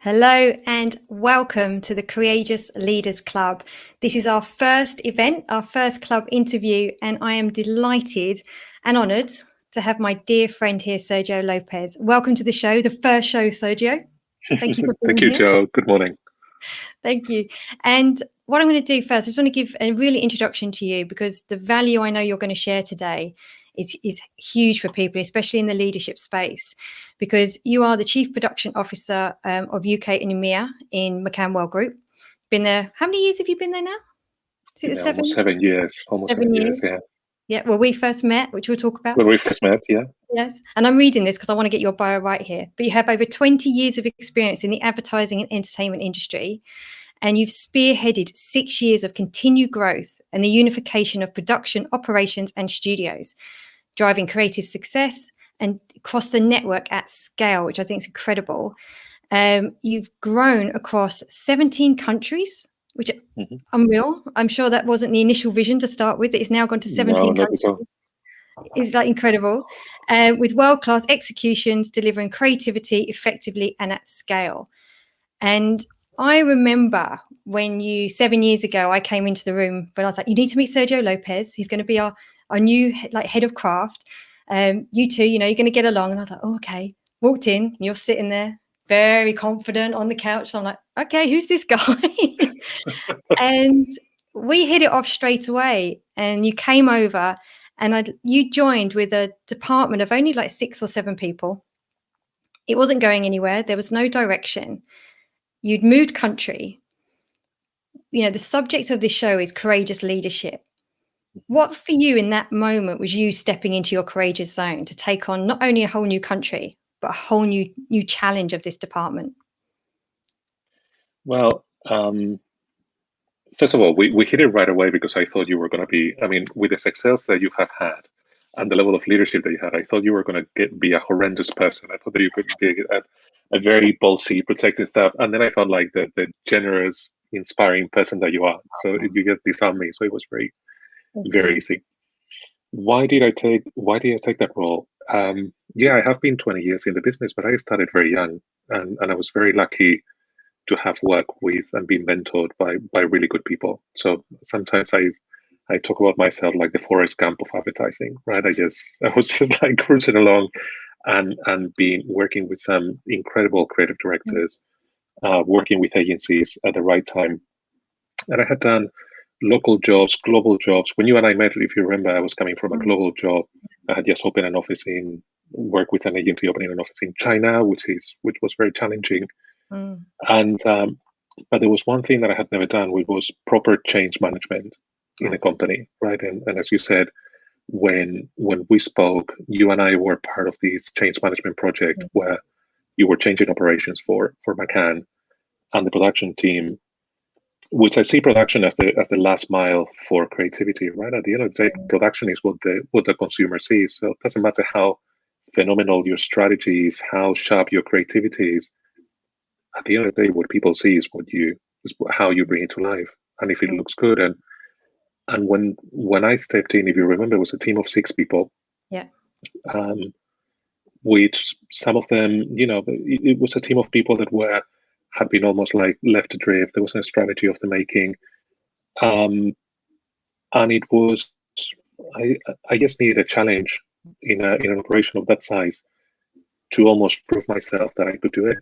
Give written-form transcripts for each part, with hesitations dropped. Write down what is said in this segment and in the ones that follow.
Hello and welcome to the Courageous Leaders Club. This is our first event, our first club interview, and I am delighted and honoured to have my dear friend here, Sergio Lopez. Welcome to the show, the first show, Sergio. Thank you for being Thank you, here. Joe. Good morning. Thank you. And what I'm going to do first, I just want to give a really introduction to you because the value I know you're going to share today is huge for people, especially in the leadership space, because you are the Chief Production Officer of UK and EMEA in McCann World Group. Been there, how many years have you been there now? Is it Almost 7 years. Almost 7 years, yeah. Yeah, well, we first met, which we'll talk about. When we first met, yeah. Yes, and I'm reading this because I want to get your bio right here. But you have over 20 years of experience in the advertising and entertainment industry, and you've spearheaded 6 years of continued growth and the unification of production, operations, and studios, driving creative success and across the network at scale, which I think is incredible. You've grown across 17 countries, which is unreal. I'm sure that wasn't the initial vision to start with. It's now gone to 17 countries. Is that incredible? With world-class executions, delivering creativity effectively and at scale. And I remember when 7 years ago, I came into the room, but I was like, you need to meet Sergio Lopez. He's going to be our new head of craft. You two, you're going to get along. And I was like, oh, okay. Walked in, and you're sitting there very confident on the couch. So I'm like, okay, who's this guy? And we hit it off straight away. And you came over and you joined with a department of only like 6 or 7 people. It wasn't going anywhere. There was no direction. You'd moved country. The subject of this show is courageous leadership. What for you in that moment was you stepping into your courageous zone to take on not only a whole new country, but a whole new challenge of this department? Well, first of all, we hit it right away because I thought you were going to be, with the success that you have had and the level of leadership that you had, I thought you were going to be a horrendous person. I thought that you could be a very ballsy, protective stuff. And then I felt like the generous, inspiring person that you are. So you just disarmed me. So it was very, very easy. Why did I take that role? Yeah, I have been 20 years in the business, but I started very young, and I was very lucky to have worked with and been mentored by really good people. So sometimes I talk about myself like the Forrest Gump of advertising, right? I was just like cruising along and working with some incredible creative directors, working with agencies at the right time. And I had done local jobs, global jobs. When you and I met, if you remember, I was coming from a global job. I had just opened an office work with an agency opening an office in China, which was very challenging. And but there was one thing that I had never done, which was proper change management in a company, right? And as you said, when we spoke, you and I were part of this change management project where you were changing operations for McCann and the production team, which I see production as the last mile for creativity, right? At the end of the day, production is what the consumer sees. So it doesn't matter how phenomenal your strategy is, how sharp your creativity is. At the end of the day, what people see is how you bring it to life, and if it looks good. And when I stepped in, if you remember, it was a team of 6 people. Yeah. Which some of them, it was a team of people that had been almost like left adrift. There was no strategy of the making, and it was I just needed a challenge in an operation of that size to almost prove myself that I could do it.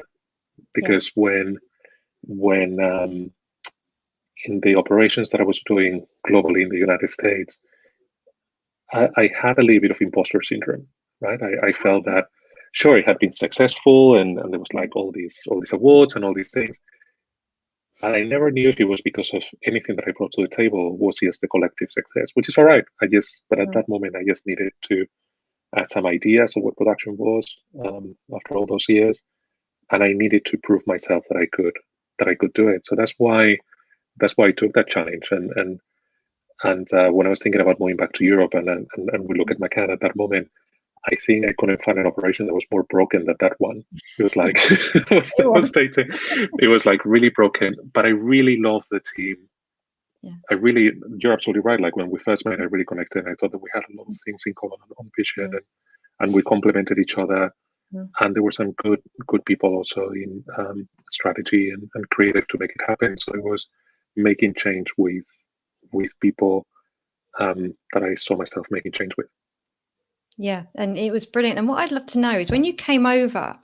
Because when in the operations that I was doing globally in the United States, I had a little bit of imposter syndrome, right? I felt that, sure, it had been successful and there was like all these awards and all these things. And I never knew if it was because of anything that I brought to the table was just the collective success, which is all right. But at that moment, I just needed to add some ideas of what production was after all those years. And I needed to prove myself that I could do it. So that's why I took that challenge. And when I was thinking about moving back to Europe and we look at McCann at that moment, I think I couldn't find an operation that was more broken than that one. It was like it was like really broken. But I really love the team. Yeah. You're absolutely right. Like when we first met, I really connected. I thought that we had a lot of things in common on vision, and we complemented each other. Mm. and there were some good people also in strategy and creative to make it happen. So it was making change with people that I saw myself making change with. Yeah, and it was brilliant. And what I'd love to know is when you came over,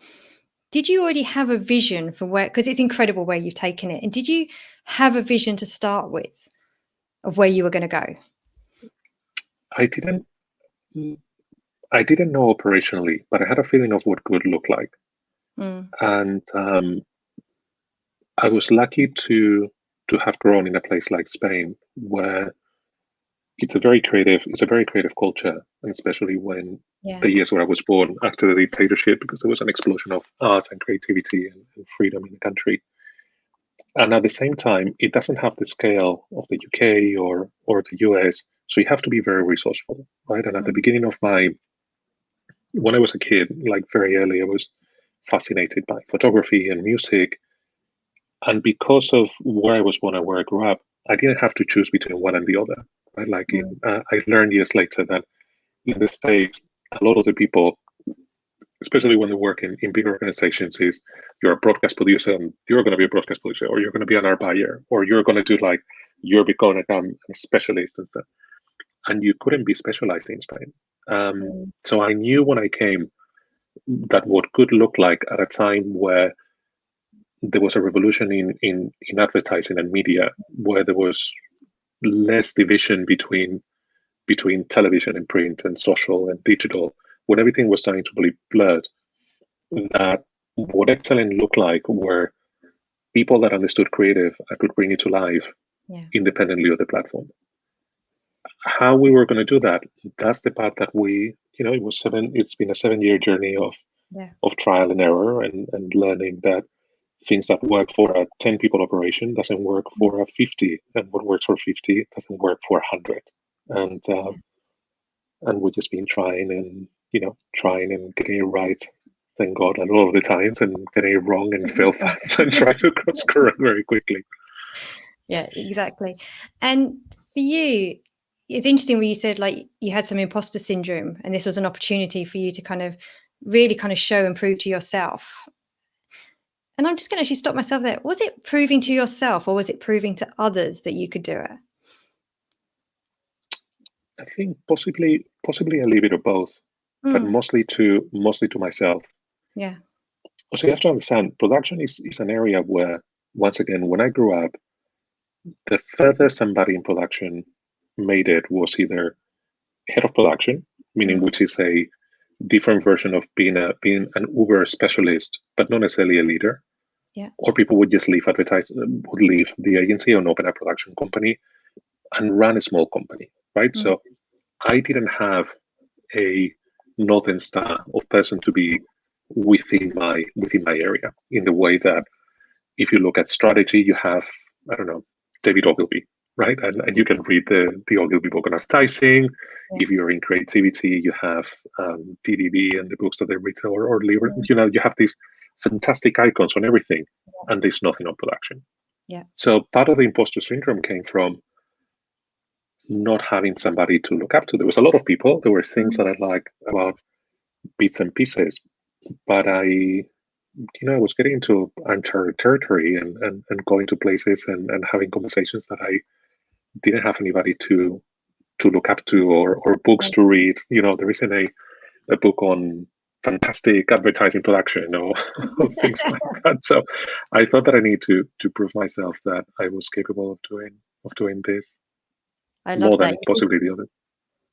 did you already have a vision for where, because it's incredible where you've taken it, and did you have a vision to start with of where you were going to go? I didn't I didn't know operationally, but I had a feeling of what good looked like. Mm, And I was lucky to have grown in a place like Spain, where it's a very creative culture, and especially when yeah, the years where I was born after the dictatorship, because there was an explosion of art and creativity and freedom in the country. And at the same time, it doesn't have the scale of the UK or the US, so you have to be very resourceful, right? And at the mm, beginning of when I was a kid, like very early, I was fascinated by photography and music. And because of where I was born and where I grew up, I didn't have to choose between one and the other. Right? mm, I learned years later that in the States, a lot of the people, especially when they work in big organizations, is you're a broadcast producer and you're going to be a broadcast producer, or you're going to be an art buyer, or you're going to do like, you're becoming a specialist and stuff. And you couldn't be specialized in Spain. mm, So I knew when I came that what could look like at a time where there was a revolution in advertising and media, where there was less division between television and print and social and digital, when everything was starting to be blurred, that what excellent looked like were people that understood creative and could bring it to life yeah, independently of the platform. How we were going to do that, that's the part that it's been a 7-year journey yeah, of trial and error and learning that things that work for a 10 people operation doesn't work mm, for a 50, and what works for 50 doesn't work for 100. And yeah. we've just been trying and getting it right, thank God, a lot of the times, and getting it wrong and fail fast and try to course correct very quickly. Yeah, exactly. And for you, it's interesting when you said like you had some imposter syndrome and this was an opportunity for you to kind of really kind of show and prove to yourself. And I'm just going to actually stop myself there. Was it proving to yourself or was it proving to others that you could do it? I think possibly a little bit of both, but Mm, mostly to myself. yeah, So you have to understand, production is an area where, once again, when I grew up, the further somebody in production made it was either head of production, meaning mm, which is a different version of being an Uber specialist, but not necessarily a leader. yeah, Or people would just would leave the agency and open a production company and run a small company, right? mm, So I didn't have a northern star of person to be within my area, in the way that if you look at strategy, you have, I don't know, David Ogilvy, right? And you can read the Ogilvy book on advertising. yeah, If you're in creativity, you have DDB and the books that they written, or mm, you have these fantastic icons on everything, and there's nothing on production. yeah, So part of the imposter syndrome came from not having somebody to look up to. There was a lot of people. There were things mm, that I liked about bits and pieces, but I was getting into uncharted territory and going to places and having conversations that I didn't have anybody to look up to, or books yeah. to read. There isn't a book on fantastic advertising production, or things like that. So I thought that I need to prove myself that I was capable of doing this I more love that. than possibly the other.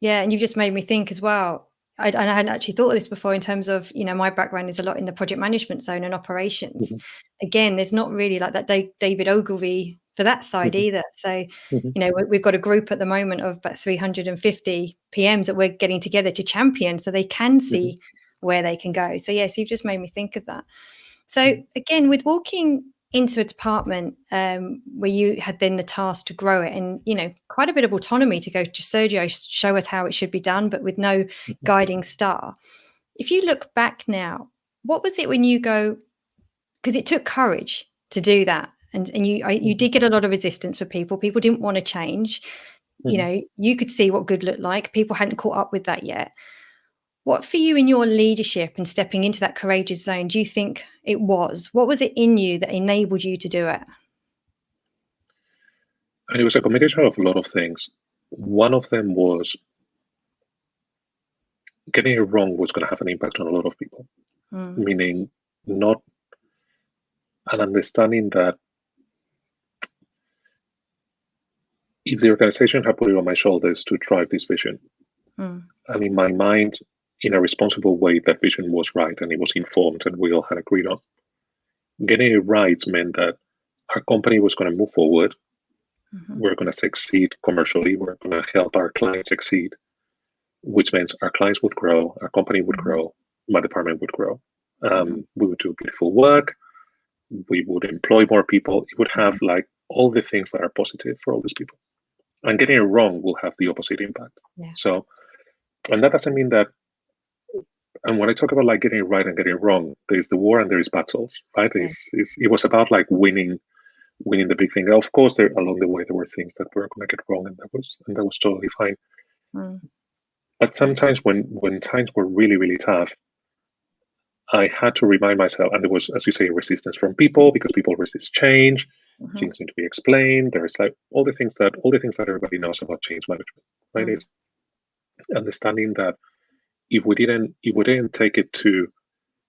Yeah, and you've just made me think as well. I hadn't actually thought of this before in terms of, my background is a lot in the project management zone and operations. Mhm, Again, there's not really like that David Ogilvy for that side mhm, either. So, mhm, we've got a group at the moment of about 350 PMs that we're getting together to champion so they can mhm, see where they can go. So, yes, you've just made me think of that. So, mhm, again, with walking into a department where you had then the task to grow it and quite a bit of autonomy to go to Sergio, show us how it should be done, but with no mhm, guiding star. If you look back now, what was it when you go, because it took courage to do that, and you mhm, did get a lot of resistance for people didn't want to change. mhm. You could see what good looked like, people hadn't caught up with that yet. What for you in your leadership and stepping into that courageous zone do you think it was? What was it in you that enabled you to do it? And it was a combination of a lot of things. One of them was getting it wrong was going to have an impact on a lot of people, meaning not an understanding that if the organization had put it on my shoulders to drive this vision, and in my mind, in a responsible way, that vision was right and it was informed and we all had agreed on. Getting it right meant that our company was going to move forward. We're going to succeed commercially. We're going to help our clients succeed, which means our clients would grow, our company would grow, my department would grow. We would do beautiful work. We would employ more people. It would have like all the things that are positive for all these people. And getting it wrong will have the opposite impact. Yeah. So, and that doesn't mean that. And when I talk about like getting it right and getting it wrong, there's the war and there is battles, right? Yeah. It was about like winning the big thing. Of course, there along the way there were things that were going to get wrong, and that was totally fine. But sometimes when times were really, really tough, I had to remind myself, and there was, as you say, resistance from people because people resist change. Things need to be explained. There's like all the things that everybody knows about change management, right? It's understanding that if we didn't take it to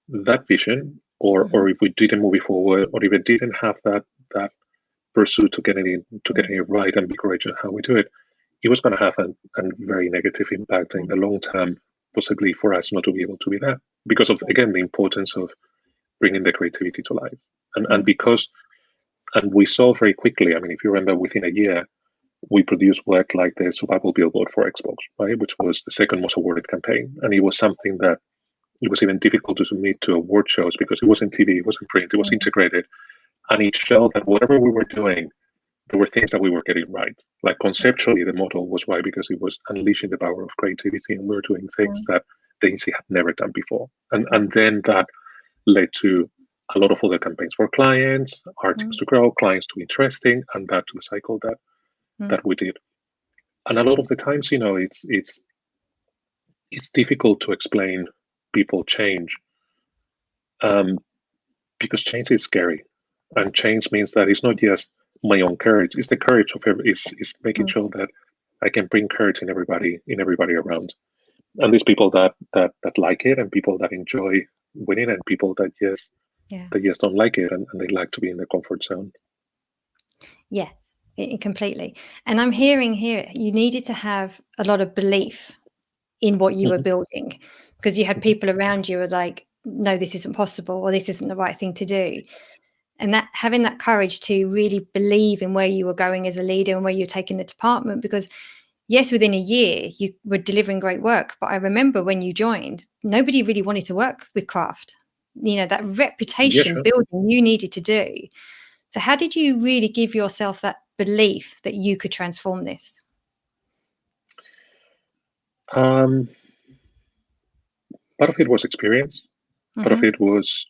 that vision, or if we didn't move it forward, or if it didn't have that pursuit to getting it right and be courageous in how we do it, it was going to have a very negative impact in the long term, possibly for us not to be able to be there because of, again, the importance of bringing the creativity to life. And because, and we saw very quickly, I mean, if you remember, within a year, we produced work like the survival billboard for Xbox, right, which was the second most awarded campaign. And it was something that it was even difficult to submit to award shows because it wasn't TV, it wasn't print, it was integrated. And it showed that whatever we were doing, there were things that we were getting right. Like conceptually, the model was right because it was unleashing the power of creativity, and we were doing things that the agency had never done before. And then that led to a lot of other campaigns for clients, our teams to grow, clients to interesting, and that to the cycle that we did. And a lot of the times, you know, it's difficult to explain people change because change is scary. And change means that it's not just my own courage; it's the courage of is making sure that I can bring courage in everybody around. And there's people that like it, and people that enjoy winning, and people that just don't like it, and they like to be in the comfort zone. Yeah, completely. And I'm hearing here you needed to have a lot of belief in what you were building, because you had people around you who were like, no, this isn't possible, or this isn't the right thing to do. And that having that courage to really believe in where you were going as a leader and where you're taking the department, because yes, within a year you were delivering great work, but I remember when you joined, nobody really wanted to work with craft. You know, that reputation building you needed to do. So how did you really give yourself that belief that you could transform this? Part of it was experience. Part of it was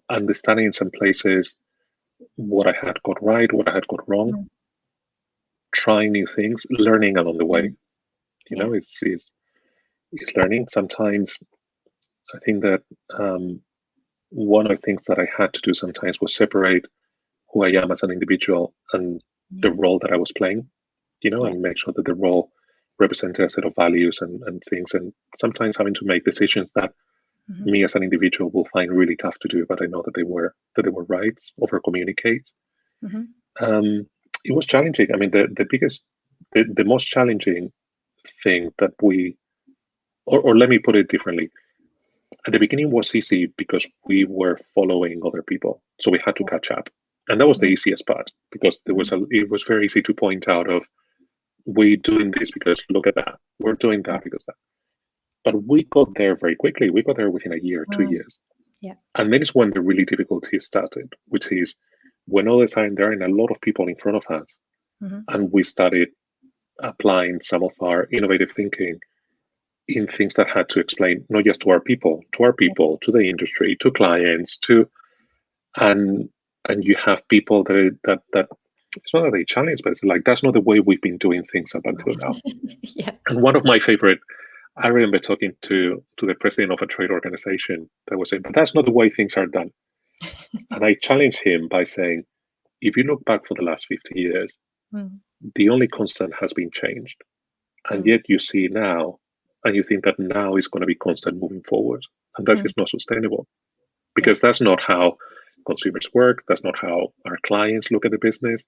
understanding in some places what I had got right, what I had got wrong, trying new things, learning along the way. You know, it's learning. Sometimes I think that one of the things that I had to do sometimes was separate who I am as an individual and the role that I was playing, you know, and make sure that the role represented a set of values and things. And sometimes having to make decisions that me as an individual will find really tough to do, but I know that they were right, over communicate. It was challenging. I mean, the most challenging thing that or let me put it differently. At the beginning was easy because we were following other people, so we had to catch up, and that was the easiest part because it was very easy to point out of we're doing this because look at that, we're doing that because that. But we got there very quickly. We got there within a year, 2 years. And then is when the really difficulty started, which is when all of a sudden there are a lot of people in front of us, and we started applying some of our innovative thinking in things that had to explain not just to our people, to the industry, to clients, and you have people that it's not that they challenge, but it's like that's not the way we've been doing things up until now. And one of my favorite I remember talking to the president of a trade organization that was saying, but that's not the way things are done. And I challenged him by saying, if you look back for the last 50 years, Mm, the only constant has been changed. And mm, yet you see now, and you think that now is going to be constant moving forward. And that mm. is not sustainable Yeah. because that's not how consumers work. That's not how our clients look at the business.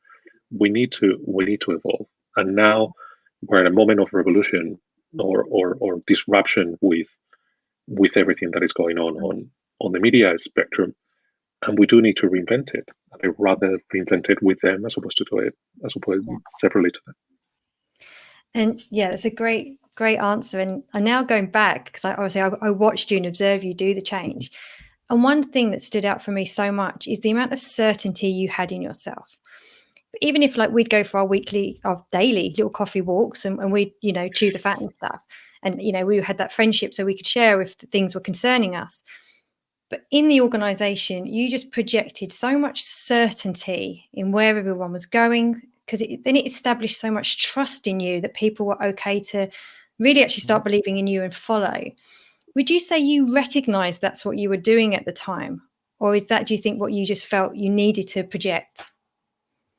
We need to evolve. And now we're at a moment of revolution or disruption with everything that is going Mm, on the media spectrum. And we do need to reinvent it. And I'd rather reinvent it with them as opposed to do it as opposed yeah. separately to them. And yeah, that's a great answer. And I'm now going back because I watched you and observed you do the change. And one thing that stood out for me so much is the amount of certainty you had in yourself. But even if like we'd go for our daily little coffee walks and we'd, chew the fat and stuff. And, we had that friendship so we could share if things were concerning us. But in the organization, you just projected so much certainty in where everyone was going because then it established so much trust in you that people were okay to really actually start believing in you and follow. Would you say you recognized that's what you were doing at the time? Or is that, do you think, what you just felt you needed to project?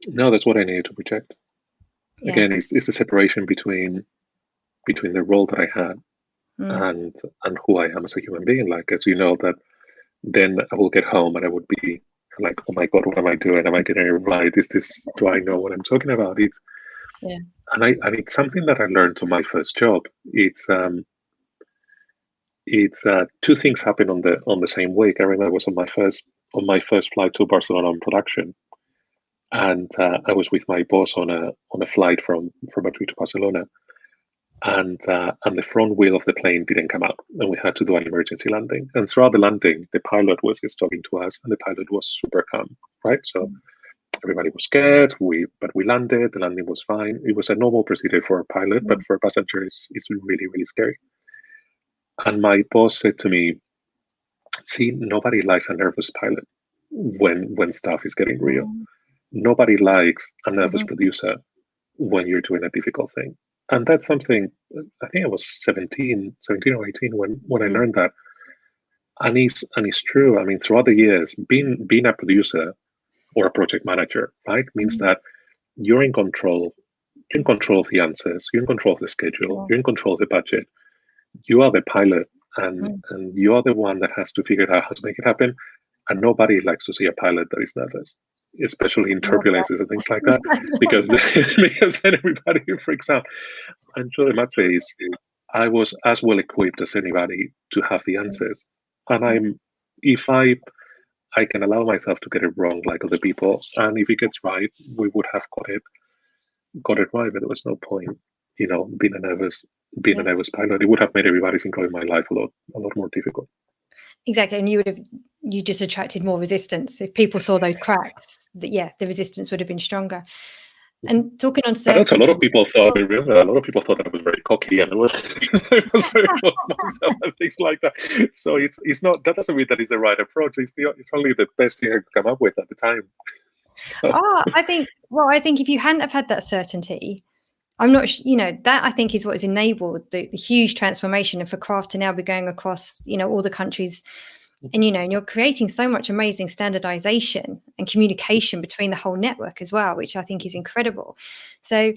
No, that's what I needed to project. Yeah. Again, it's the separation between the role that I had Mm. and who I am as a human being. Like, as you know, that then I will get home and I would be like, oh my God, what am I doing? Am I getting it right? Do I know what I'm talking about? Yeah. And it's something that I learned on my first job. It's two things happened on the same week. I remember I was on my first flight to Barcelona on production, and I was with my boss on a flight from Madrid to Barcelona, and the front wheel of the plane didn't come out, and we had to do an emergency landing. And throughout the landing, the pilot was just talking to us, and the pilot was super calm, right? So everybody was scared. But we landed. The landing was fine. It was a normal procedure for a pilot, but Mm. for passengers, it's really really scary. And my boss said to me, "See, nobody likes a nervous pilot when stuff is getting real. Mm. Nobody likes a nervous Mhm. producer when you're doing a difficult thing." And that's something, I think I was 17 or 18 when I Mm. learned that. And it's true. I mean, throughout the years, being a producer or a project manager, right, means Mm. that you're in control. You're in control of the answers. You're in control of the schedule. Yeah. You're in control of the budget. You are the pilot, and Mm. and you are the one that has to figure out how to make it happen. And nobody likes to see a pilot that is nervous, especially in Love turbulences and things like that, that. Love because that. because then everybody freaks out. And Joe might say is, I was as well equipped as anybody to have the answers, and Yeah. if I can allow myself to get it wrong like other people, and if it gets right, we would have got it right. But there was no point, being a Yeah. nervous pilot. It would have made everybody's enjoying my life a lot more difficult. Exactly, and you just attracted more resistance. If people saw those cracks, the resistance would have been stronger. And talking on But also, a lot certainty. of people thought. Remember, a lot of people thought that I was very cocky and I was very full of myself and things like that. So it's not, that doesn't mean that it's the right approach. It's only the best thing I could come up with at the time. So, I think if you hadn't have had that certainty, I'm not, that I think is what has enabled the huge transformation, and for craft to now be going across, all the countries, and you're creating so much amazing standardization and communication between the whole network as well, which I think is incredible. So,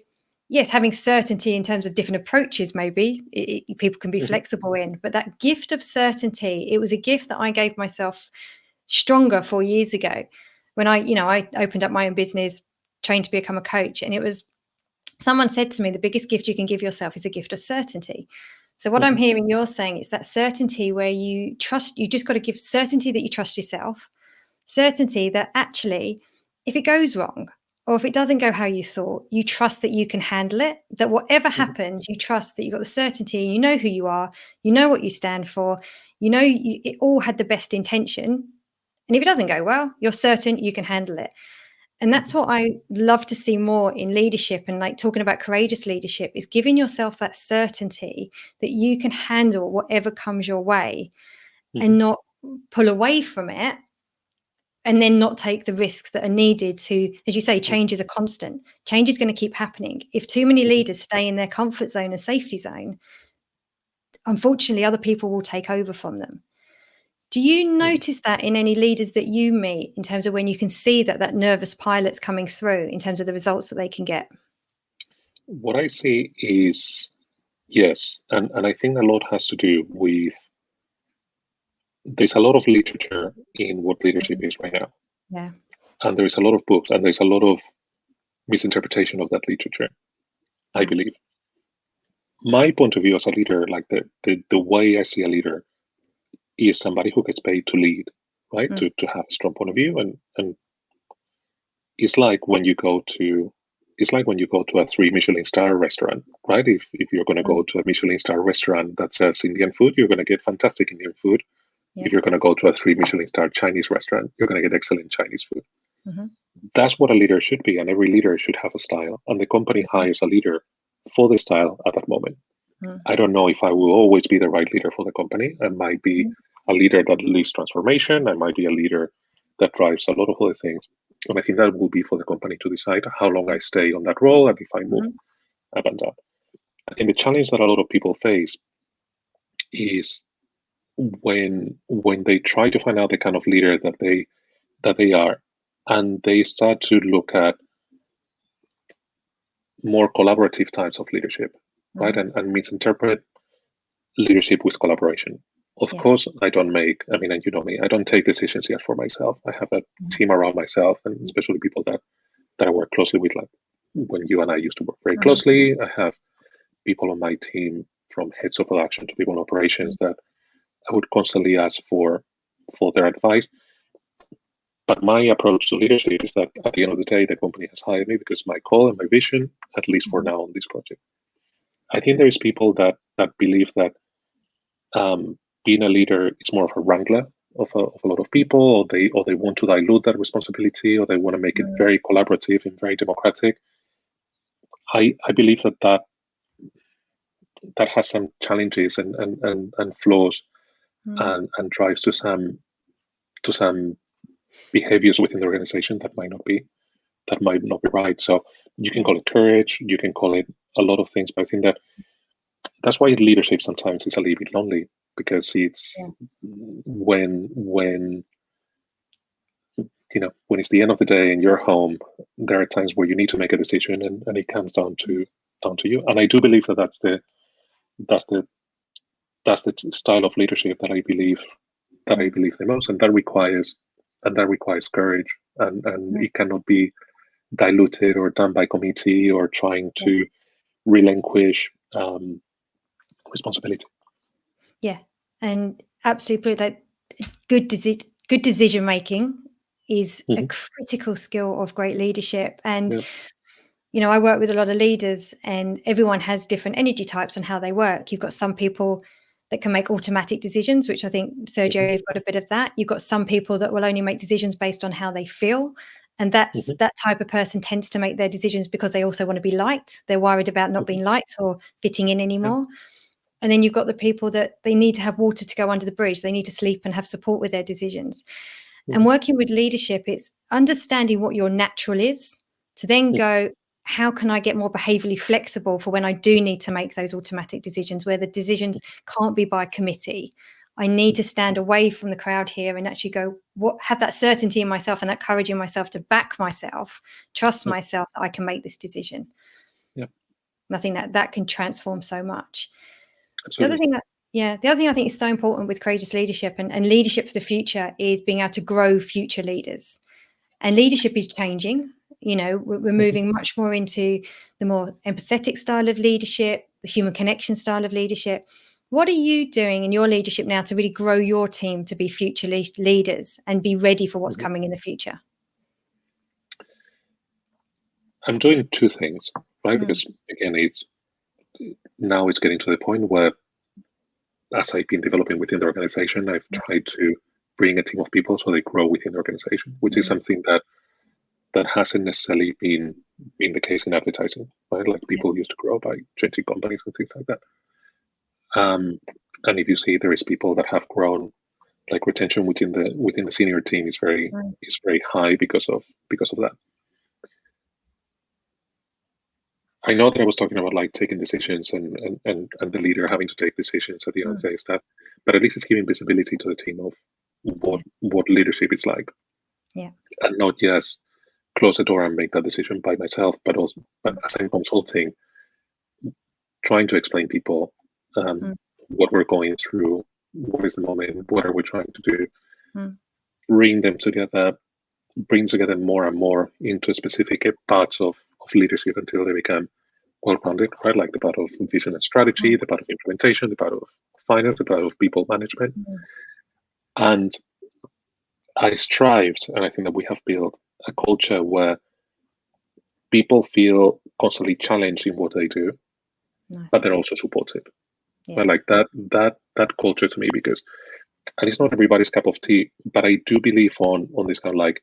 yes, having certainty in terms of different approaches, maybe people can be mhm, flexible in, but that gift of certainty, it was a gift that I gave myself stronger 4 years ago when I opened up my own business, trained to become a coach, and it was someone said to me, the biggest gift you can give yourself is a gift of certainty. So what I'm mhm, hearing you're saying is that certainty where you just got to give certainty that you trust yourself, certainty that actually, if it goes wrong or if it doesn't go how you thought, you trust that you can handle it, that whatever mhm, happens, you trust that you've got the certainty, you know who you are, you know what you stand for, it all had the best intention. And if it doesn't go well, you're certain you can handle it. And that's mhm, what I love to see more in leadership, and like talking about courageous leadership is giving yourself that certainty that you can handle whatever comes your way mhm, and not pull away from it and then not take the risks that are needed to, as you say, mhm, change is a constant. Change is going to keep happening. If too many mhm. leaders stay in their comfort zone and safety zone, unfortunately other people will take over from them. Do you notice that in any leaders that you meet, in terms of when you can see that nervous pilot's coming through in terms of the results that they can get? What I see is yes, and I think a lot has to do with there's a lot of literature in what leadership is right now, Yeah. and there is a lot of books, and there's a lot of misinterpretation of that literature. I Yeah. believe my point of view as a leader, like the way I see a leader, is somebody who gets paid to lead, right? Mm. To have a strong point of view, and it's like when you go to a 3 Michelin star restaurant, right? If you're going to go to a Michelin star restaurant that serves Indian food, you're going to get fantastic Indian food. Yeah. If you're going to go to a 3 Michelin star Chinese restaurant, you're going to get excellent Chinese food. Mm-hmm. That's what a leader should be, and every leader should have a style, and the company hires a leader for the style at that moment. Mm. I don't know if I will always be the right leader for the company. I might be a leader that leads transformation. I might be a leader that drives a lot of other things. And I think that will be for the company to decide how long I stay on that role and if I move up and down. I think the challenge that a lot of people face is when they try to find out the kind of leader that they are, and they start to look at more collaborative types of leadership, right? And misinterpret leadership with collaboration. Of course, I don't make, I mean, and you know me, I don't take decisions yet for myself. I have a team around myself, and especially people that I work closely with, like when you and I used to work very closely. I have people on my team from heads of production to people in operations that I would constantly ask for their advice. But my approach to leadership is that at the end of the day, the company has hired me because my call and my vision, at least for now on this project. I think there is people that believe that being a leader is more of a wrangler of a lot of people, or they want to dilute that responsibility, or they want to make it very collaborative and very democratic. I believe that has some challenges and flaws, and drives to some behaviors within the organization that might not be right. So you can call it courage, you can call it a lot of things, but I think that's why leadership sometimes is a little bit lonely, because it's when when it's the end of the day and you're home, there are times where you need to make a decision, and it comes down to you. And I do believe that that's the style of leadership that I believe the most, and that requires courage, and it cannot be diluted or done by committee or trying to relinquish responsibility. Yeah, and absolutely, that good decision making is a critical skill of great leadership. And I work with a lot of leaders, and everyone has different energy types on how they work. You've got some people that can make automatic decisions, which I think, Sergio, you've got a bit of that. You've got some people that will only make decisions based on how they feel. And that type of person tends to make their decisions because they also want to be liked. They're worried about not being liked or fitting in anymore. And then you've got the people that they need to have water to go under the bridge. They need to sleep and have support with their decisions. And working with leadership, it's understanding what your natural is, to then go, how can I get more behaviorally flexible for when I do need to make those automatic decisions, where the decisions can't be by committee. I need to stand away from the crowd here and actually go, have that certainty in myself and that courage in myself to back myself, trust myself that I can make this decision. And I think that can transform so much. Absolutely. The other thing I think is so important with courageous leadership and leadership for the future is being able to grow future leaders. And leadership is changing. We're moving much more into the more empathetic style of leadership, the human connection style of leadership. What are you doing in your leadership now to really grow your team to be future leaders and be ready for what's coming in the future? I'm doing two things, right? Because again, it's getting to the point where, as I've been developing within the organization, I've tried to bring a team of people so they grow within the organization, which is something that hasn't necessarily been the case in advertising, right? Like people used to grow by changing companies and things like that. And if you see, there is people that have grown, like retention within the senior team is very high because of that. I know that I was talking about like taking decisions and the leader having to take decisions at the end of the day stuff, but at least it's giving visibility to the team of what leadership is like, Yeah. and not just close the door and make that decision by myself, but also but as I'm consulting, trying to explain people what we're going through, what is the moment, what are we trying to do, bring them together, bring together more and more into specific parts of leadership until they become well-rounded, right? Like the part of vision and strategy, the part of implementation, the part of finance, the part of people management. And I strived, and I think that we have built a culture where people feel constantly challenged in what they do, but they're also supported. Yeah. But like that culture to me, because and it's not everybody's cup of tea, but I do believe on this kind of like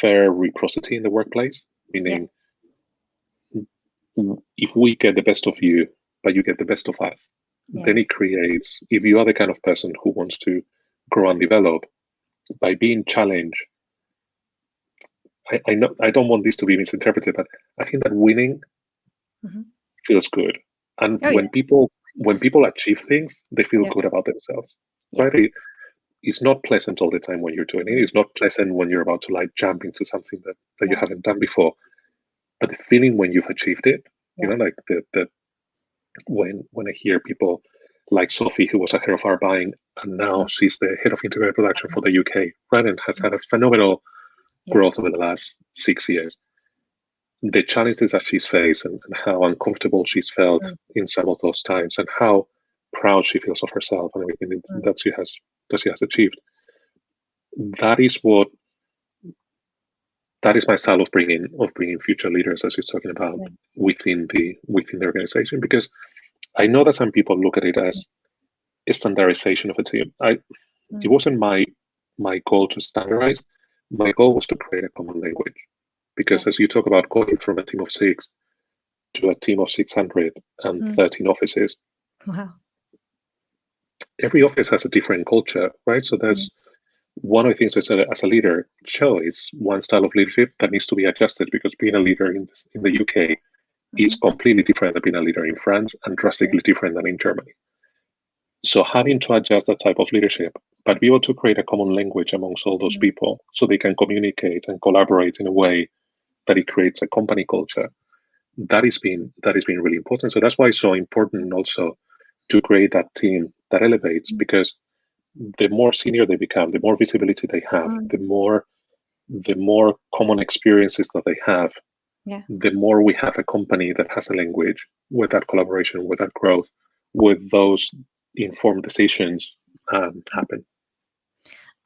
fair reciprocity in the workplace, meaning if we get the best of you, but you get the best of us, then it creates, if you are the kind of person who wants to grow and develop, by being challenged, I know I don't want this to be misinterpreted, but I think that winning feels good. And when people achieve things, they feel good about themselves. Right? It's not pleasant all the time when you're doing it. It's not pleasant when you're about to like jump into something that you haven't done before. But the feeling when you've achieved it, you know, like the when I hear people like Sophie, who was a head of our buying, and now she's the head of integrated production for the UK, right, and has had a phenomenal growth over the last 6 years. The challenges that she's faced and how uncomfortable she's felt in some of those times, and how proud she feels of herself and everything that she has achieved. That is my style of bringing future leaders, as you're talking about, within the organization, because I know that some people look at it as a standardization of a team. It wasn't my goal to standardize. My goal was to create a common language, because as you talk about going from a team of 6 to a team of 613 offices, Wow. every office has a different culture, right? So there's one of the things as a leader show is one style of leadership that needs to be adjusted, because being a leader in the UK is completely different than being a leader in France, and drastically different than in Germany. So having to adjust that type of leadership, but be able to create a common language amongst all those people so they can communicate and collaborate in a way that it creates a company culture, that has been really important. So that's why it's so important also to create that team that elevates, because the more senior they become, the more visibility they have, the more common experiences that they have, the more we have a company that has a language with that collaboration, with that growth, with those informed decisions happen.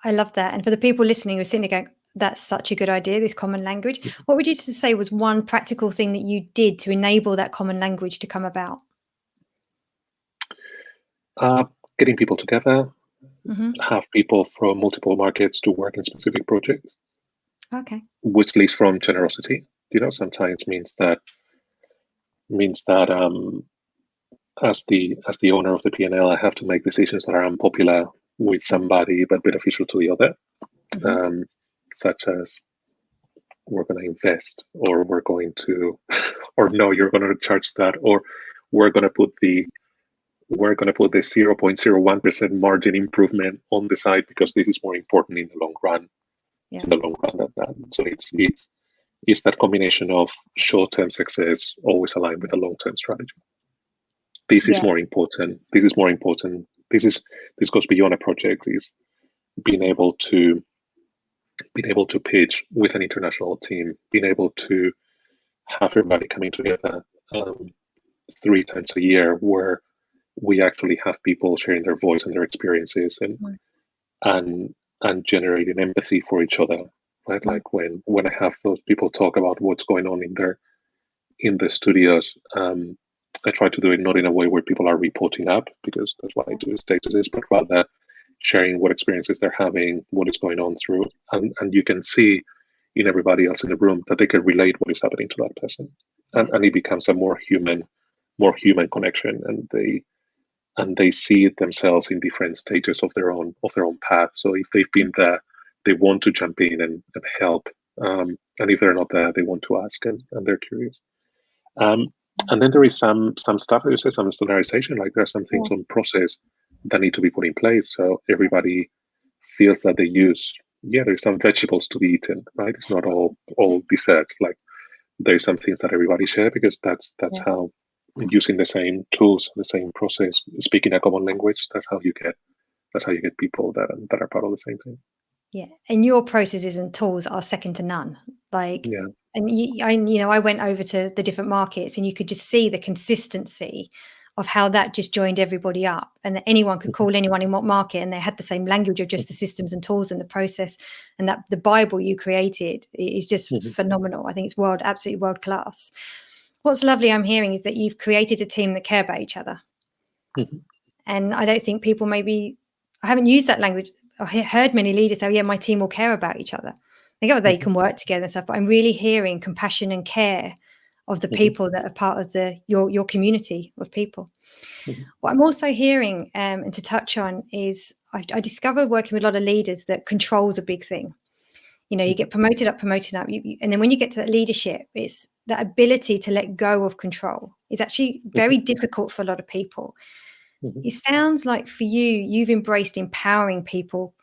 I love that. And for the people listening who are sitting there going, that's such a good idea, this common language. What would you say was one practical thing that you did to enable that common language to come about? Getting people together, have people from multiple markets to work in specific projects. Okay. Which leads from generosity. You know, sometimes means that as the owner of the P&L, I have to make decisions that are unpopular with somebody but beneficial to the other, such as we're going to invest, or we're going to, or no, you're going to charge that, or we're going to put the 0.01% margin improvement on the side because this is more important in the long run. In the long run than that. So it's that combination of short-term success always aligned with a long-term strategy. This is more important. This is more important. This goes beyond a project. Is being able to pitch with an international team, being able to have everybody coming together 3 times a year, where we actually have people sharing their voice and their experiences, and generating empathy for each other, right? Like when I have those people talk about what's going on in the studios, I try to do it not in a way where people are reporting up, because that's what I do is statuses, but rather sharing what experiences they're having, what is going on through, and you can see in everybody else in the room that they can relate what is happening to that person, and it becomes a more human connection, and they see themselves in different stages of their own path. So if they've been there, they want to jump in and help, and if they're not there, they want to ask, and they're curious. And then there is some stuff, as you say, some standardization. Like there are some things on process that need to be put in place, so everybody feels that they use. Yeah, there's some vegetables to be eaten, right? It's not all desserts. Like there's some things that everybody share because that's Yeah. how, using the same tools, the same process, speaking a common language. That's how you get people that are part of the same thing. Yeah, and your processes and tools are second to none. Like, Yeah. and I went over to the different markets, and you could just see the consistency of how that just joined everybody up, and that anyone could call anyone in what market, and they had the same language of just the systems and tools and the process, and that the Bible you created is just phenomenal. I think it's absolutely world class. What's lovely I'm hearing is that you've created a team that care about each other. And I don't think people I haven't used that language. I heard many leaders say, yeah, my team will care about each other. They can work together and stuff, but I'm really hearing compassion and care of the people that are part of your community of people. What I'm also hearing, and to touch on, is I discovered working with a lot of leaders that control's a big thing. You get promoted up, and then when you get to that leadership, it's that ability to let go of control is actually very difficult for a lot of people. It sounds like for you, you've embraced empowering people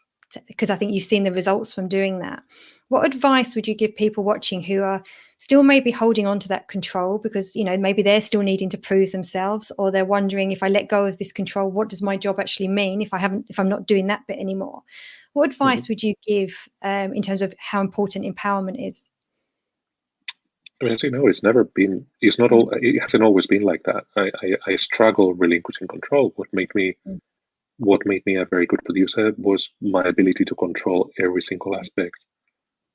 because I think you've seen the results from doing that. What advice would you give people watching who are still maybe holding on to that control because, maybe they're still needing to prove themselves, or they're wondering, if I let go of this control, what does my job actually mean if I'm not doing that bit anymore? What advice would you give in terms of how important empowerment is? I mean, as you know, it's never been. It's not all. It hasn't always been like that. I struggle relinquishing control. What made me a very good producer was my ability to control every single aspect,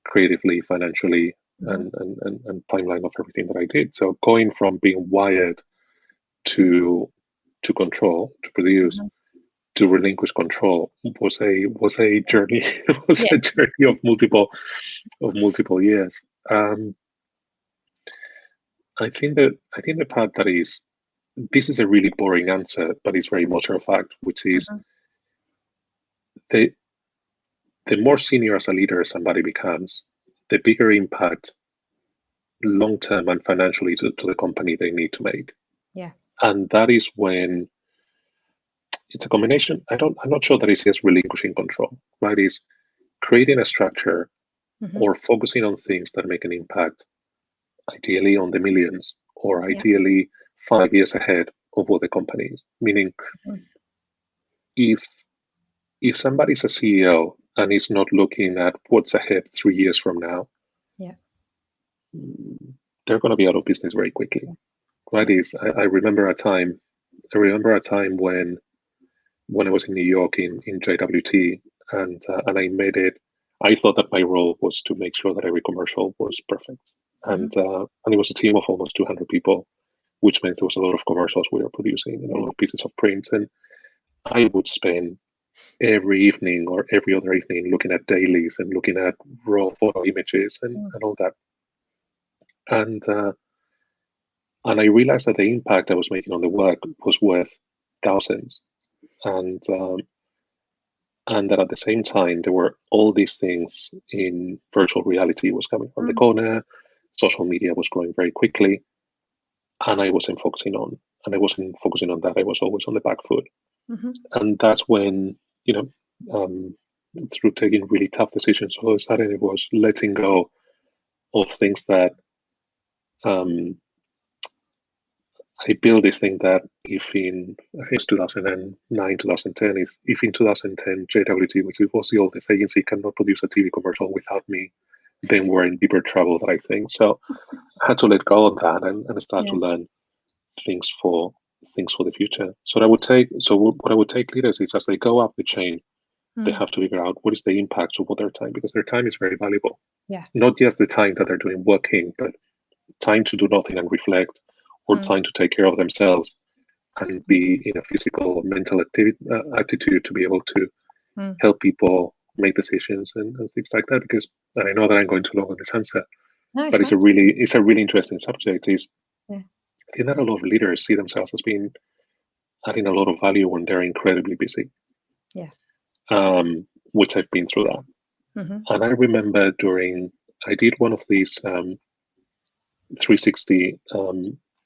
creatively, financially, and timeline of everything that I did. So going from being wired to control, to produce, to relinquish control was a journey. It was a journey of multiple years. I think the part that is, this is a really boring answer, but it's very matter of fact, which is the more senior as a leader somebody becomes, the bigger impact long term and financially to the company they need to make. Yeah. And that is when it's a combination. I'm not sure that it's just relinquishing control, right? It's creating a structure or focusing on things that make an impact, ideally on the millions, or ideally 5 years ahead of what the company is. Meaning, if somebody's a CEO and is not looking at what's ahead 3 years from now, they're going to be out of business very quickly. Right? I remember a time. When I was in New York in JWT, and I made it. I thought that my role was to make sure that every commercial was perfect, and it was a team of almost 200 people, which meant there was a lot of commercials we were producing and a lot of pieces of print, and I would spend every evening or every other evening looking at dailies and looking at raw photo images and all that, and I realized that the impact I was making on the work was worth thousands, and that at the same time there were all these things in virtual reality was coming from the corner, social media was growing very quickly, and I wasn't focusing on that. I was always on the back foot, and that's when through taking really tough decisions, all of a sudden it was letting go of things that I built this thing that if in, I think it's 2009, 2010, if in 2010 JWT, which was the oldest agency, cannot produce a TV commercial without me, then we're in deeper trouble, I think. So I had to let go of that and start to learn things for the future. So what I would take leaders is, as they go up the chain, they have to figure out what is the impact of their time, because their time is very valuable. Yeah. Not just the time that they're doing working, but time to do nothing and reflect, or time to take care of themselves and be in a physical or mental attitude to be able to help people make decisions and things like that. Because I know that I'm going too long on this answer, but it's a really interesting subject. I think that a lot of leaders see themselves as being adding a lot of value when they're incredibly busy. Yeah. Which I've been through that. And I remember I did one of these 360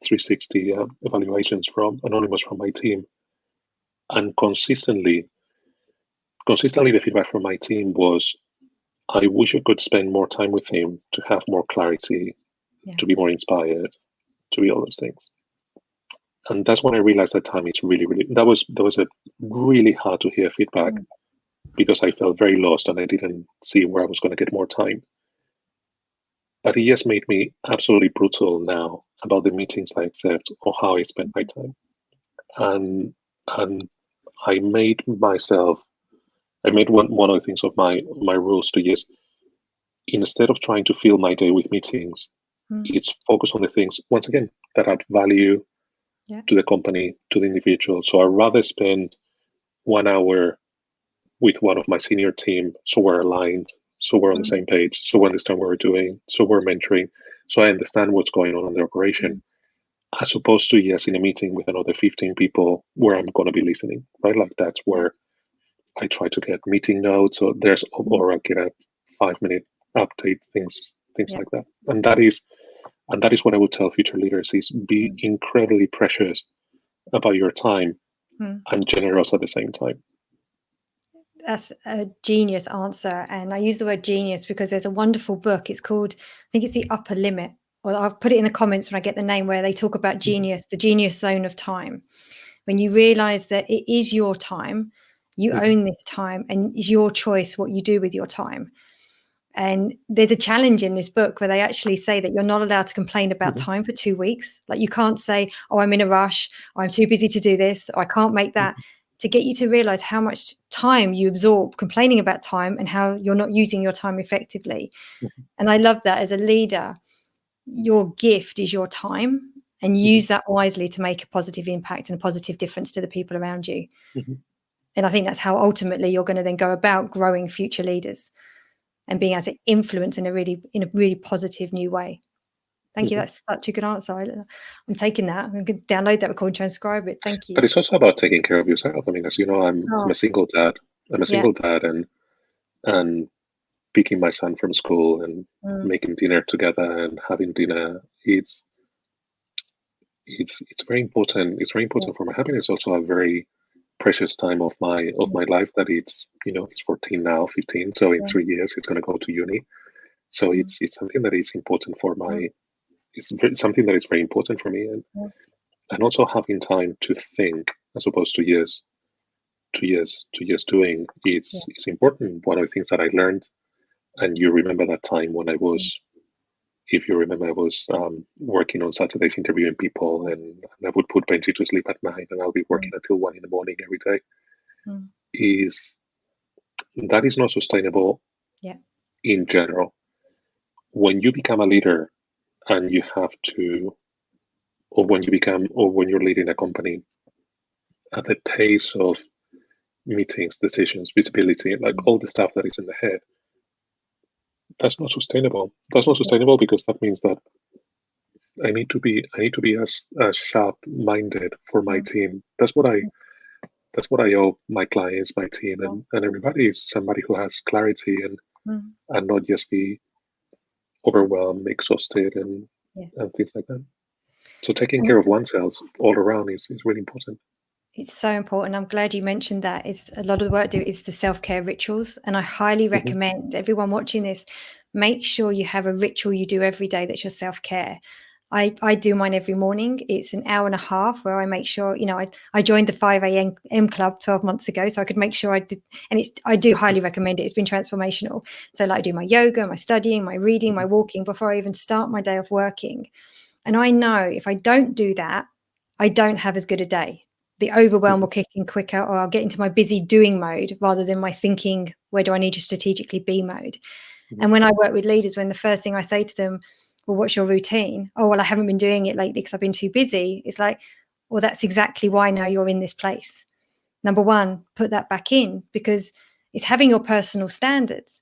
360 evaluations from anonymous from my team, and consistently the feedback from my team was, I wish I could spend more time with him to have more clarity, to be more inspired, to be all those things. And that's when I realized that time is really that was a really hard to hear feedback, because I felt very lost and I didn't see where I was going to get more time. But it just made me absolutely brutal now about the meetings I accept or how I spend my time. And I made one of the things of my rules to just, instead of trying to fill my day with meetings, it's focus on the things, once again, that add value to the company, to the individual. So I'd rather spend 1 hour with one of my senior team, so we're aligned, so we're on the same page, so we understand what we're doing, so we're mentoring, so I understand what's going on in the operation, as opposed to, yes, in a meeting with another 15 people where I'm going to be listening, right? Like that's where I try to get meeting notes, or I get a 5-minute update, things like that. And that is what I would tell future leaders: is be incredibly precious about your time and generous at the same time. That's a genius answer. And I use the word genius because there's a wonderful book. It's called, I think it's The Upper Limit, or I'll put it in the comments when I get the name, where they talk about genius, the genius zone of time. When you realize that it is your time, you own this time, and it's your choice what you do with your time. And there's a challenge in this book where they actually say that you're not allowed to complain about time for 2 weeks. Like, you can't say, oh, I'm in a rush, or I'm too busy to do this, or I can't make that, to get you to realize how much time you absorb complaining about time and how you're not using your time effectively. And I love that as a leader. Your gift is your time, and use that wisely to make a positive impact and a positive difference to the people around you. And I think that's how ultimately you're going to then go about growing future leaders and being able to influence in a really positive new way. Thank you. That's such a good answer. I'm taking that. I'm going to download that recording, transcribe it. Thank you. But it's also about taking care of yourself. I mean, as you know, I'm a single dad. I'm a single dad, and picking my son from school and making dinner together and having dinner. It's very important. It's very important for my happiness. Also, a very precious time of my life that it's, he's 14 now, 15. So in 3 years, it's going to go to uni. So it's something that is important for something that is very important for me, and also having time to think as opposed to years doing. It's important. One of the things that I learned, and you remember that time when I was, if you remember, I was working on Saturdays interviewing people, and I would put Benji to sleep at night, and I'll be working until 1 in the morning every day. That is not sustainable in general. When you become a leader and you have to, or when you're leading a company, at the pace of meetings, decisions, visibility, like all the stuff that is in the head, that's not sustainable. That's not sustainable, because that means that I need to be as sharp-minded for my team. That's what I owe my clients, my team, and everybody, is somebody who has clarity and not just be overwhelmed, exhausted, and things like that. So taking care of oneself all around is really important. It's so important. I'm glad you mentioned that. It's a lot of the work I do is the self-care rituals. And I highly recommend everyone watching this, make sure you have a ritual you do every day that's your self-care. I do mine every morning. It's an hour and a half where I make sure, I joined the 5 a.m. club 12 months ago, so I could make sure I did. And I do highly recommend it. It's been transformational. So like, I do my yoga, my studying, my reading, my walking before I even start my day of working. And I know if I don't do that, I don't have as good a day. The overwhelm will kick in quicker, or I'll get into my busy doing mode rather than my thinking, where do I need to strategically be mode. And when I work with leaders, when the first thing I say to them, well, what's your routine? Oh, well, I haven't been doing it lately because I've been too busy. It's like, well, that's exactly why now you're in this place. Number one, put that back in, because it's having your personal standards.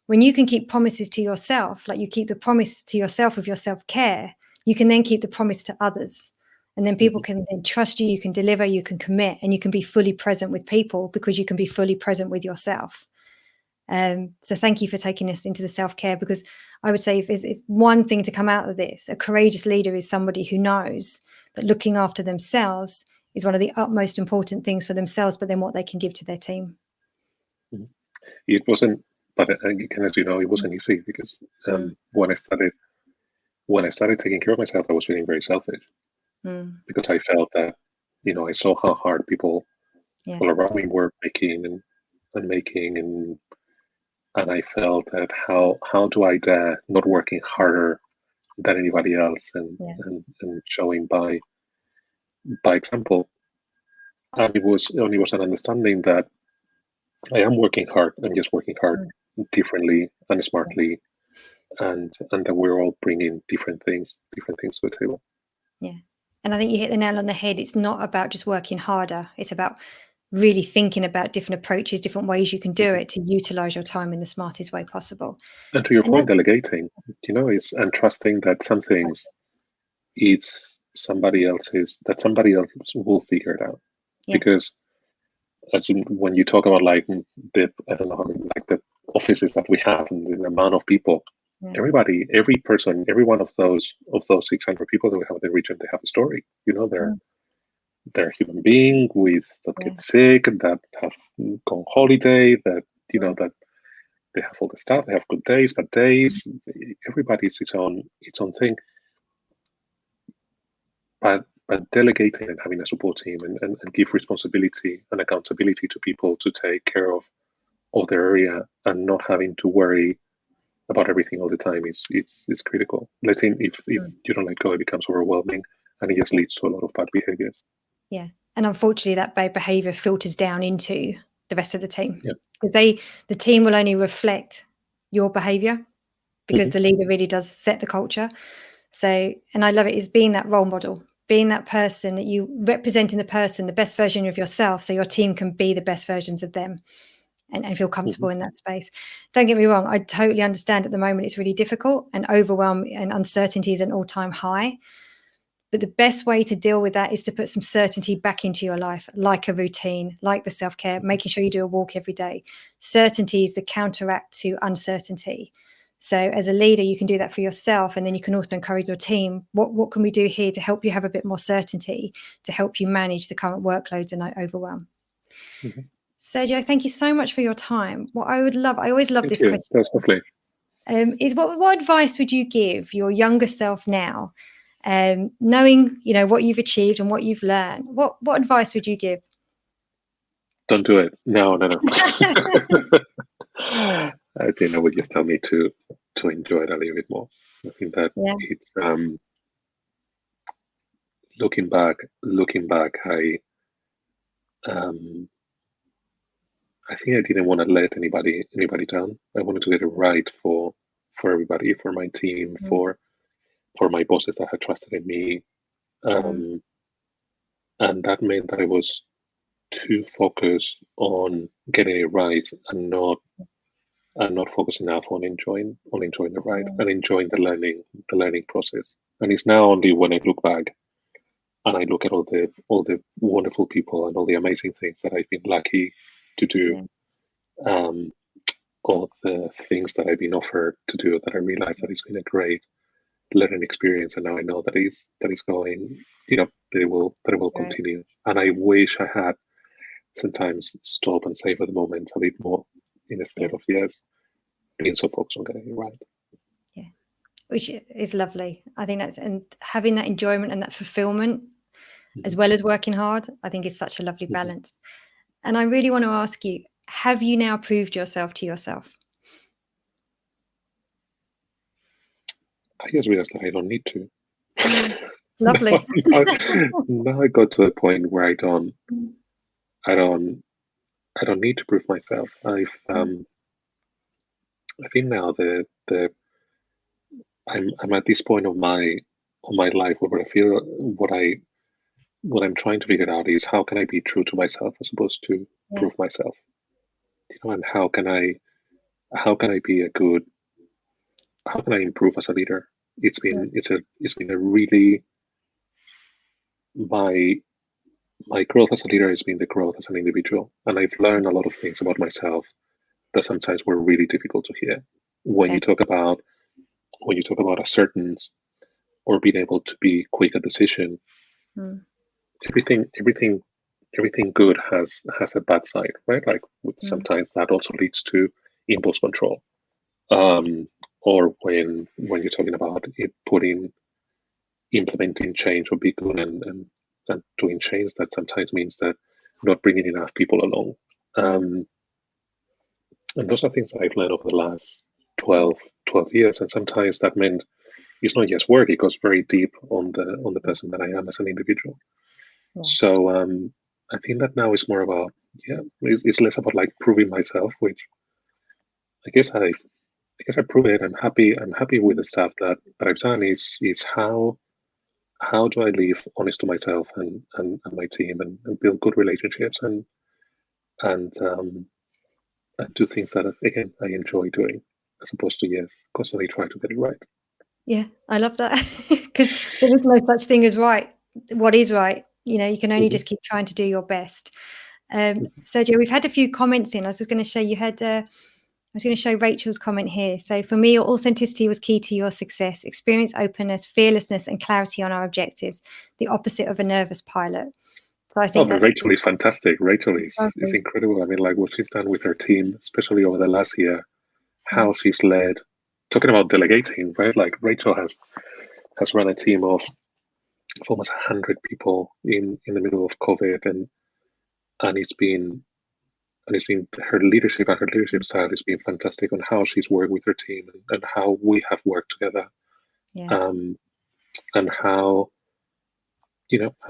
When you can keep promises to yourself, like you keep the promise to yourself of your self-care, you can then keep the promise to others. And then people can then trust you, you can deliver, you can commit, and you can be fully present with people because you can be fully present with yourself. So thank you for taking us into the self-care, because I would say if one thing to come out of this, a courageous leader is somebody who knows that looking after themselves is one of the utmost important things for themselves, but then what they can give to their team. It wasn't, but again, as you know, it wasn't easy because when I started taking care of myself, I was feeling very selfish because I felt that, I saw how hard people around me were making and making, and I felt that how do I dare not working harder than anybody else and showing by example. And it was an understanding that I am working hard. I'm just working hard differently and smartly, and that we're all bringing different things to the table. Yeah, and I think you hit the nail on the head. It's not about just working harder. It's about really thinking about different approaches, different ways you can do it to utilize your time in the smartest way possible. And to your point, delegating, is and trusting that some things it's somebody else will figure it out. Because as in, when you talk about like the offices that we have and the amount of people, everybody, every person, every one of those 600 people that we have in the region, they have a story. They're a human being that get sick, that have gone holiday, that that they have all the stuff. They have good days, bad days. Everybody's its own thing. But delegating and having a support team and give responsibility and accountability to people to take care of their area and not having to worry about everything all the time is critical. If you don't let go, it becomes overwhelming and it just leads to a lot of bad behaviors. Yeah. And unfortunately that bad behavior filters down into the rest of the team. Yeah. Because the team will only reflect your behavior because the leader really does set the culture. So, and I love it, is being that role model, being that person that you representing the best version of yourself, so your team can be the best versions of them and feel comfortable in that space. Don't get me wrong, I totally understand at the moment it's really difficult and overwhelm and uncertainty is an all-time high. But the best way to deal with that is to put some certainty back into your life, like a routine, like the self-care, making sure you do a walk every day. Certainty is the counteract to uncertainty. So as a leader, you can do that for yourself, and then you can also encourage your team. What can we do here to help you have a bit more certainty, to help you manage the current workloads and overwhelm? Sergio, thank you so much for your time. What I always love this question. That's lovely. Is what advice would you give your younger self now, knowing what you've achieved and what you've learned? What advice would you give? Don't do it. No. I think I would just tell me to enjoy it a little bit more. I think that it's looking back. I think I didn't want to let anybody down. I wanted to get it right for everybody, for my team, for my bosses that had trusted in me, and that meant that I was too focused on getting it right and not focusing enough on enjoying the ride and enjoying the learning process. And it's now only when I look back and I look at all the wonderful people and all the amazing things that I've been lucky to do, all the things that I've been offered to do, that I realize that it's been a great learning experience, and now I know that it's going, that it will continue. And I wish I had sometimes stop and savor the moment a bit more instead of being so focused on getting it right. Yeah, which is lovely. I think and having that enjoyment and that fulfillment as well as working hard, I think is such a lovely balance. And I really want to ask you, have you now proved yourself to yourself? I just realized that I don't need to. Lovely. Now I got to a point where I don't need to prove myself. I think now I'm at this point of my life where I feel what I'm trying to figure out is how can I be true to myself as opposed to prove myself. And how can I be how can I improve as a leader? It's been a really my growth as a leader has been the growth as an individual, and I've learned a lot of things about myself that sometimes were really difficult to hear. When you Okay. talk about ascertainance or being able to be quick at decision, Mm, everything good has a bad side, right? Like mm, sometimes that also leads to impulse control. Or when you're talking about it, implementing change or be good and doing change, that sometimes means that not bringing enough people along. mm, And those are things that I've learned over the last mm, 12 years. And sometimes that meant it's not just work; it goes very deep on the mm, person that I am as an individual. yeah. So I think that now is more about, it's less about like proving myself, which I guess I prove it. I'm happy. I'm happy with Mm, the stuff that I've done. It's how do I live honest to myself and my team and build good relationships and do things that again I enjoy doing, as opposed to constantly try to get it right. yeah, I love that because there is no such thing as right. What is right? You can only Hmm. just keep trying to do your best. Sergio, we've had a few comments in. I was just going to show you had. I was going to show Rachel's comment here. So for me, authenticity was key to your success. Experience, openness, fearlessness, and clarity on our objectives. The opposite of a nervous pilot. So I Oh, think but that's Rachel is fantastic. Rachel is lovely. incredible. I mean, like what she's done with her team, especially over the last year, Mm, how she's led. Talking about delegating, right? Like Rachel has run a team of almost 100 people in the middle of COVID, and it's been her leadership and her leadership style has been fantastic on how she's worked with her team and how we have worked together, yeah. um, and how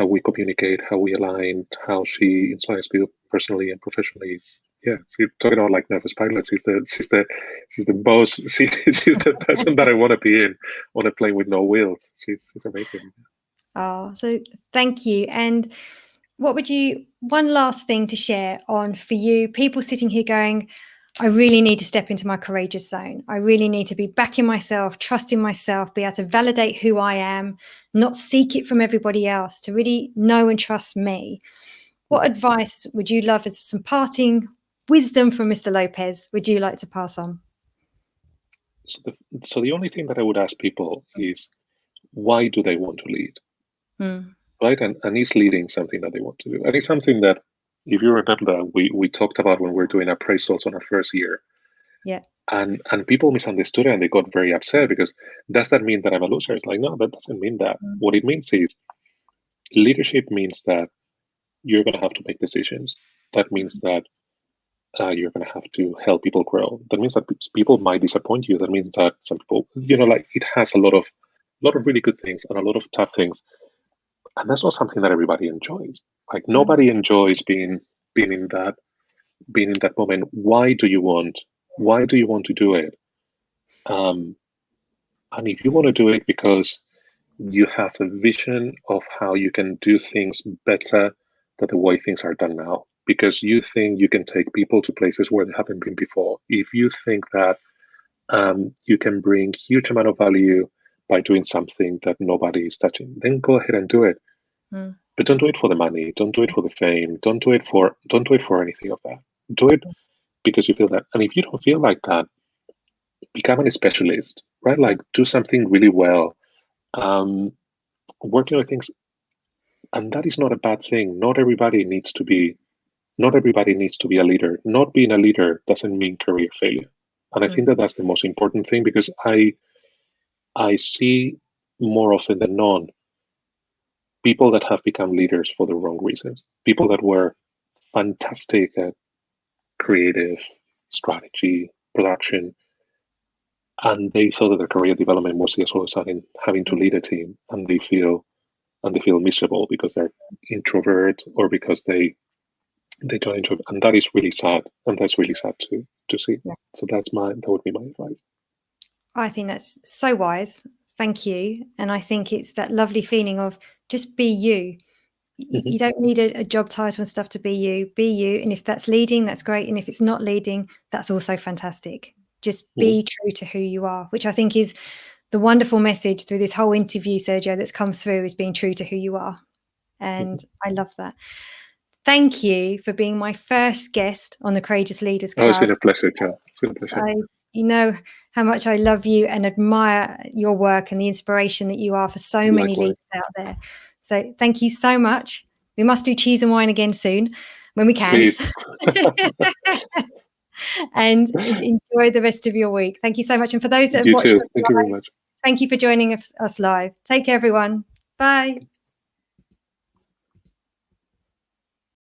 we communicate, how we align, how she inspires people personally and professionally. Yeah, so you're talking about like nervous pilots. She's the boss. She's the person that I want to be in on a plane with no wheels. She's amazing. Oh, so thank you. And one last thing to share on for you, people sitting here going, I really need to step into my courageous zone. I really need to be backing myself, trusting myself, be able to validate who I am, not seek it from everybody else, to really know and trust me. What Mhm. advice would you love as some parting wisdom from Mr. Lopez would you like to pass on? So the only thing that I would ask people is why do they want to lead, Mm, right? And is leading something that they want to do? And it's something that, if you remember, we talked about when we were doing appraisals on our first year, yeah. and people misunderstood it and they got very upset because does that mean that I'm a loser? It's like, no, that doesn't mean that. Mm, What it means is leadership means that you're going to have to make decisions. That means that you're going to have to help people grow. That means that people might disappoint you. That means that some people, like it has a lot of really good things and a lot of tough things, and that's not something that everybody enjoys. Like mm, nobody enjoys being in that being in that moment. Why do you want to do it? Um, and if you want to do it because you have a vision of how you can do things better than the way things are done now, because you think you can take people to places where they haven't been before, if you think that you can bring huge amount of value by doing something that nobody is touching, then go ahead and do it. mm, But don't do it for the money. Don't do it for the fame. Don't do it for anything of that. Do it because you feel that. And if you don't feel like that, become a specialist, right? yeah. Like do something really well. Um, working on things, and that is not a bad thing. Not everybody needs to be a leader. Not being a leader doesn't mean career failure. And I Mm, think that that's the most important thing, because I see more often than not people that have become leaders for the wrong reasons. People that were fantastic at creative strategy, production, and they saw that their career development was just all of a sudden having to mm. lead a team, and they feel miserable because they're introverts or because they don't enjoy, and that is really sad, and that's really sad to see. Yeah. So that would be my advice. I think that's so wise. Thank you. And I think it's that lovely feeling of just be you. Hmm. You don't need a job title and stuff to be you. Be you. And if that's leading, that's great. And if it's not leading, that's also fantastic. Just Hmm. be true to who you are, which I think is the wonderful message through this whole interview, Sergio, that's come through is being true to who you are. Hmm. And I love that. thank you for being my first guest on the Courageous Leaders Oh, it's Club. been a pleasure, Jo. It's been a pleasure. You know how much I love you and admire your work and the inspiration that you are for so many Likewise. leaders out there. So thank you so much. We must do cheese and wine again soon when we can. Please. And enjoy the rest of your week. Thank you so much. And for those that have You watched too. us Thank you live, very much. thank you for joining us live. Take care, everyone. Bye.